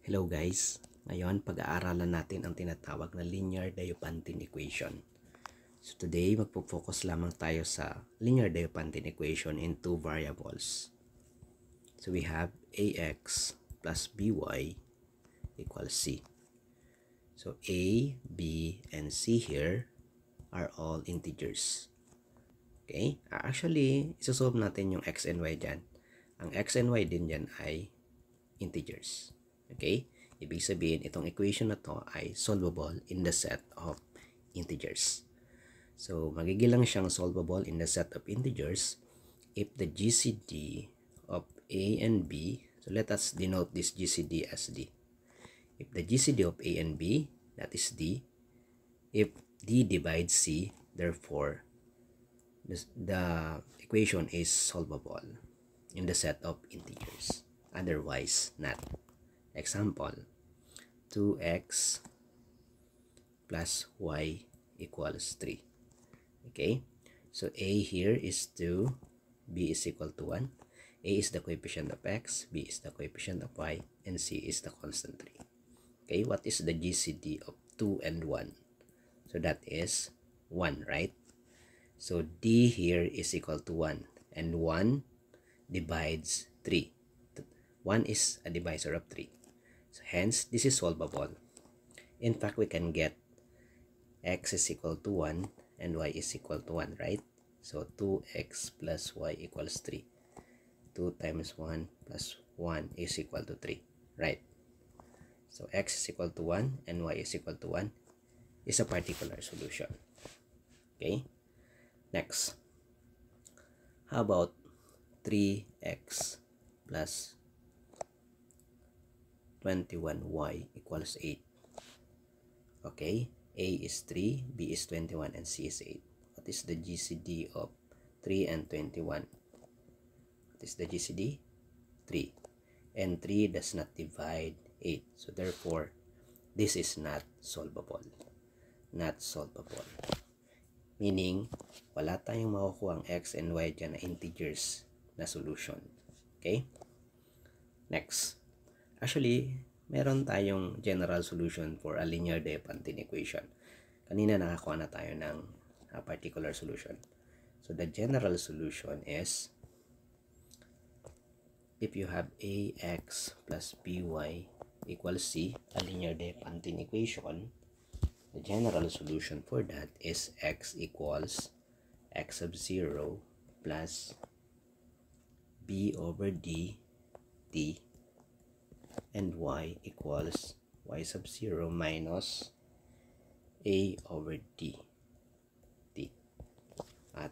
Hello guys! Ngayon, pag-aaralan natin ang tinatawag na linear Diophantine equation. So today, magpo-focus lamang tayo sa linear Diophantine equation in two variables. So we have ax plus by equals c. So a, b, and c here are all integers. Okay? Actually, isosolve natin yung x and y dyan. Ang x and y din dyan ay integers. Okay? Ibig sabihin, itong equation na to ay solvable in the set of integers. So, magiging lang siyang solvable in the set of integers if the GCD of A and B, so let us denote this GCD as D. If the GCD of A and B, that is D, if D divides C, therefore, the equation is solvable in the set of integers. Otherwise, not. Example, 2x plus y equals 3. Okay, so a here is 2, b is equal to 1. A is the coefficient of x, b is the coefficient of y, and c is the constant 3. Okay, what is the GCD of 2 and 1? So that is 1, right? So d here is equal to 1, and 1 divides 3. 1 is a divisor of 3. So hence, this is solvable. In fact, we can get x is equal to 1 and y is equal to 1, right? So 2x plus y equals 3. 2 times 1 plus 1 is equal to 3, right? So x is equal to 1 and y is equal to 1 is a particular solution. Okay? Next. How about 3x plus 21y equals 8. Okay, a is 3, b is 21, and c is 8. What is the GCD of 3 and 21? What is the GCD? 3. And 3 does not divide 8. So therefore, this is not solvable. Not solvable. Meaning, wala tayong makukuha ang x and y dyan na integers na solution. Okay? Next. Actually, meron tayong general solution for a linear Diophantine equation. Kanina nakakuha na tayo ng particular solution. So the general solution is if you have ax plus by equals c, a linear Diophantine equation, the general solution for that is x equals x sub 0 plus b over d t, and y equals y sub 0 minus a over d t.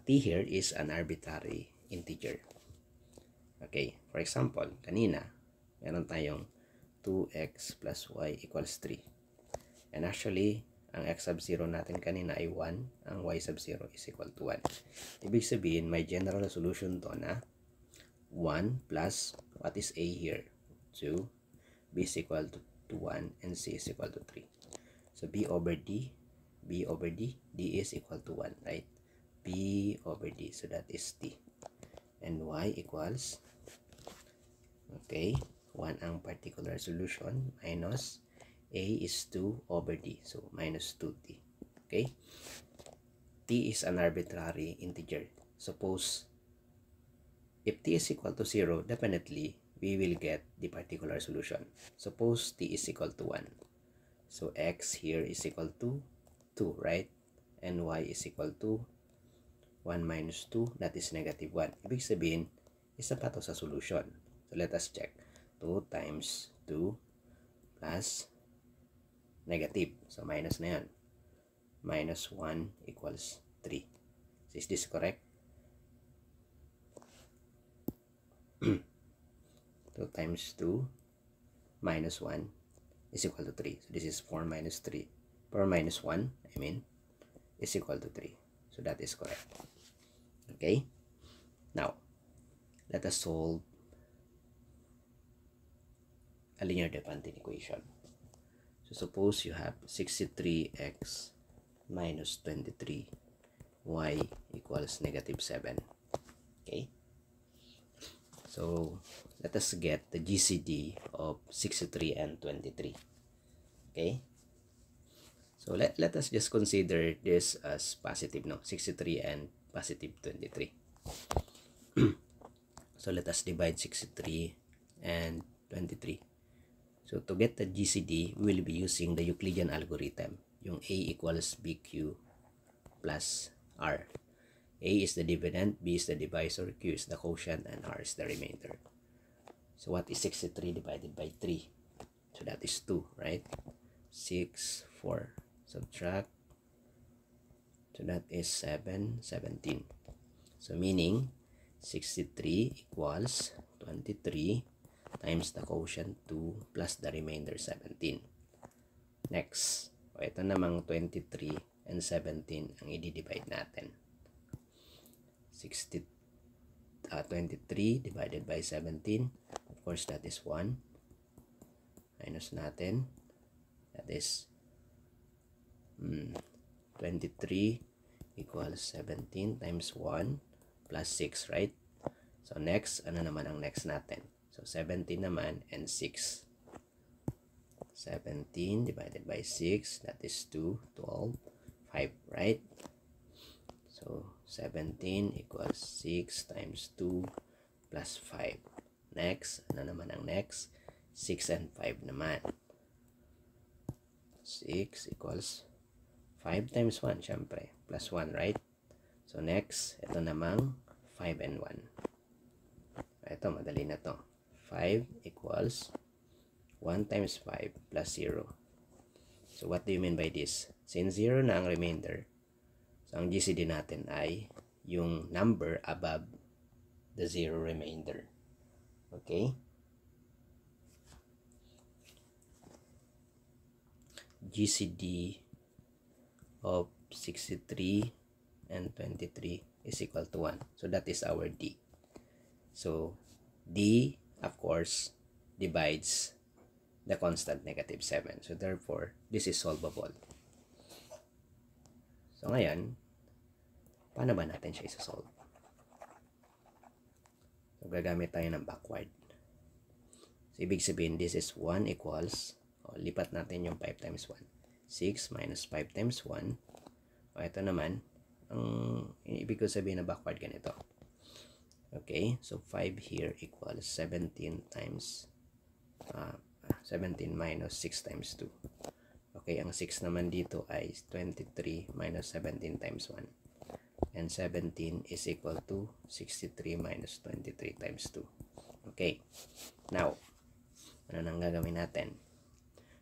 T here is an arbitrary integer. Okay, for example, kanina meron tayong 2x plus y equals 3. And actually, ang x sub 0 natin kanina ay 1, ang y sub 0 is equal to 1. Ibig sabihin, may general solution to na 1 plus, what is a here? 2, b is equal to 1, and c is equal to 3. So b over d is equal to 1, right? b over d, so that is t. And y equals, okay, 1 ang particular solution, minus a is 2 over d, so minus 2t. Okay? T is an arbitrary integer. Suppose, if t is equal to 0, definitely, we will get the particular solution. Suppose t is equal to 1. So x here is equal to 2, right? And y is equal to 1 minus 2, that is negative 1. Ibig sabihin, isa pa to sa solution. So let us check. 2 times 2 plus negative. So minus na yan. Minus 1 equals 3. So is this correct? 2 times 2 minus 1 is equal to 3. So this is 4 minus 3. 4 minus 1, is equal to 3. So that is correct. Okay? Now, let us solve a linear Diophantine equation. So suppose you have 63x minus 23y equals negative 7. Okay? So let us get the GCD of 63 and 23. Okay? So let us just consider this as positive, no? 63 and positive 23. So let us divide 63 and 23. So to get the GCD, we will be using the Euclidean algorithm. Yung A equals BQ plus R. A is the dividend, B is the divisor, Q is the quotient, and R is the remainder. So what is 63 divided by 3? So that is 2, right? 6, 4. Subtract. So that is 7, 17. So meaning, 63 equals 23 times the quotient 2 plus the remainder 17. Next, ito namang 23 and 17 ang i-divide natin. 23 divided by 17, of course that is 1. Minus natin, that is 23 equals 17 times 1 plus 6, right? So next, ano naman ang next natin? So 17 naman and 6. 17 divided by 6, that is 2, 12, 5, right? So 17 equals 6 times 2 plus 5. Next, ano naman ang next? 6 and 5 naman. 6 equals 5 times 1, syempre, plus 1, right? So next, ito namang 5 and 1. Ito, madali na to. 5 equals 1 times 5 plus 0. So what do you mean by this? Since 0 na ang remainder, so ang GCD natin ay yung number above the 0 remainder. Okay? GCD of 63 and 23 is equal to 1. So that is our D. So D, of course, divides the constant negative 7. So therefore, this is solvable. So ngayon, paano ba natin siya isa-solve? So gagamit tayo ng backward. So ibig sabihin, this is 1 equals, lipat natin yung 5 times 1. 6 minus 5 times 1. Ito naman, ang ibig ko sabihin na backward ganito. Okay, so 5 here equals 17 times 17 minus 6 times 2. Okay, ang 6 naman dito ay 23 minus 17 times 1. And 17 is equal to 63 minus 23 times 2. Okay, now, ano nang gagawin natin?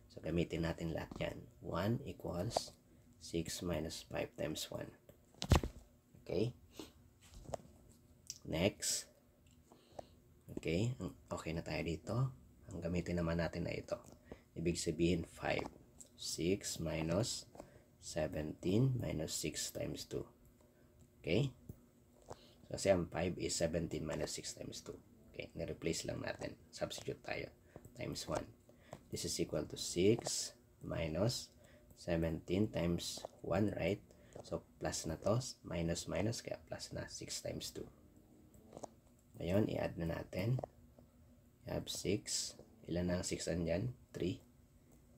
So, gamitin natin lahat yan. 1 equals 6 minus 5 times 1. Okay. Next. Okay. Okay na tayo dito. Ang gamitin naman natin na ito. Ibig sabihin 5. 6 minus 17 minus 6 times 2. Okay. So, kasi ang 5 is 17 minus 6 times 2. Okay. Ni-replace lang natin. Substitute tayo. Times 1. This is equal to 6 minus 17 times 1, right? So, plus na to. Minus, minus. Kaya plus na. 6 times 2. Ngayon, i-add na natin. You have 6. Ilan na ang 6 andyan? 3.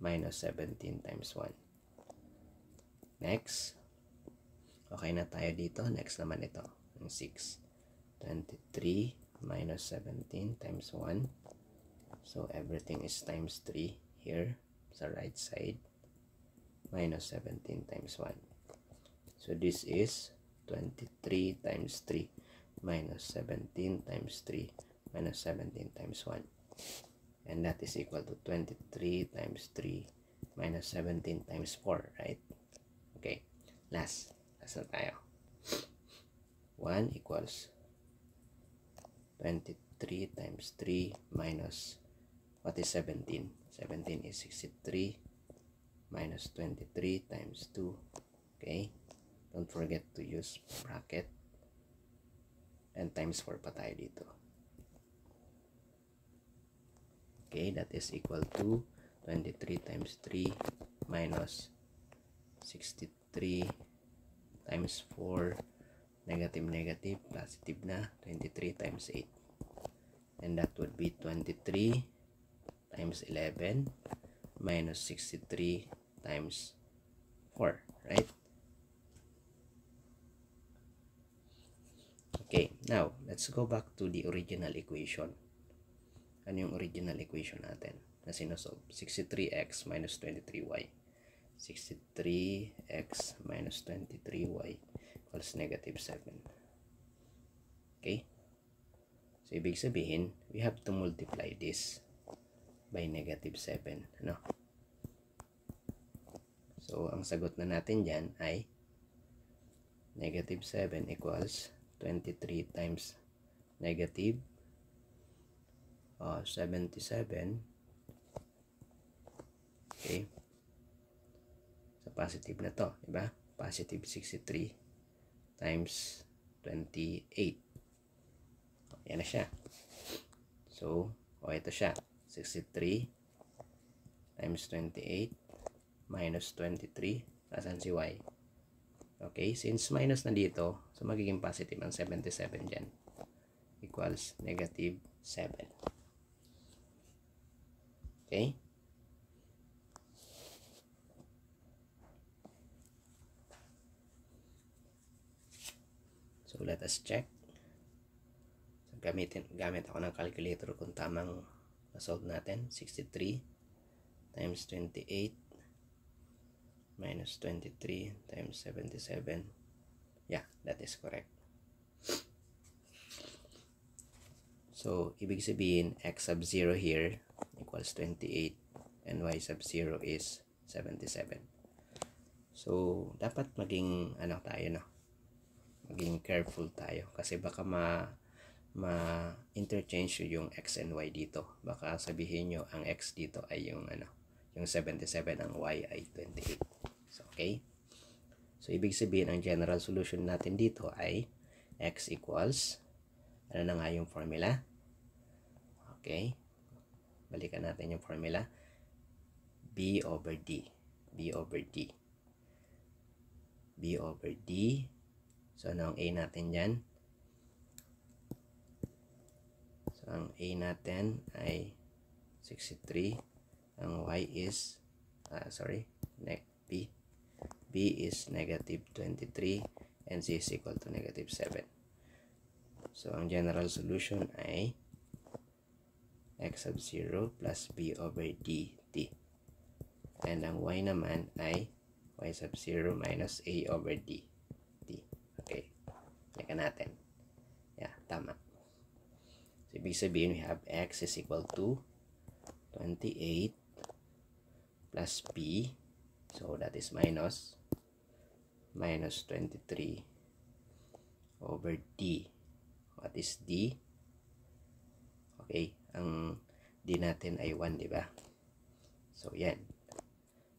Minus 17 times 1. Next. Okay na tayo dito. Next naman ito. Ang 6. 23 minus 17 times 1. So, everything is times 3 here sa right side. Minus 17 times 1. So, this is 23 times 3 minus 17 times 3 minus 17 times 1. And that is equal to 23 times 3 minus 17 times 4, right? Okay. Last na tayo. 1 equals 23 times 3 minus, what is 17? 17 is 63 minus 23 times 2. Okay. Don't forget to use bracket. And times 4 pa tayo dito. Okay, that is equal to 23 times 3 minus 63 times 4, negative, negative, positive na, 23 times 8. And that would be 23 times 11 minus 63 times 4, right? Okay, now let's go back to the original equation. Ano yung original equation natin na sinosolve? 63x minus 23y. 63x minus 23y equals negative 7. Okay? So, ibig sabihin, we have to multiply this by negative 7. Ano? So, ang sagot na natin dyan ay negative 7 equals 23 times negative 77. Okay? So, positive na to. Diba? Positive 63 times 28. Yan na siya. So, ito siya. 63 times 28 minus 23. Asan si y? Okay, since minus na dito, so magiging positive ang 77 dyan. Equals negative 7. Okay? So, let us check. So, gamit ako ng calculator kung tamang na-solve natin. 63 times 28 minus 23 times 77. Yeah, that is correct. So, ibig sabihin, x sub 0 here equals 28 and y sub 0 is 77. So, dapat maging tayo, no? Maging careful tayo kasi baka ma-interchange yung x and y dito. Baka sabihin nyo ang x dito ay yung yung 77, ang y ay 28. So, okay? So, ibig sabihin ang general solution natin dito ay x equals, ano na nga yung formula? Okay? Balikan natin yung formula. B over D. B over D. B over D. So, ano ang A natin dyan? So, ang A natin ay 63. Ang Y is, B is negative 23 and C is equal to negative 7. So, ang general solution ay x sub 0 plus B over dt. And ang Y naman ay y sub 0 minus A over dt. Okay. Teka natin. Yeah, tama. So, ibig sabihin we have x is equal to 28 plus B. So, that is minus 23 over D. What is D? Okay, ang D natin ay 1, di ba? So, yan.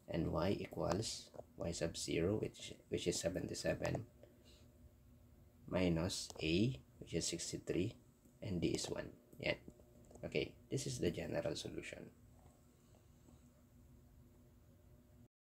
And Y equals y sub 0, which is 77, minus A, which is 63, and D is 1. Yan. Okay, this is the general solution.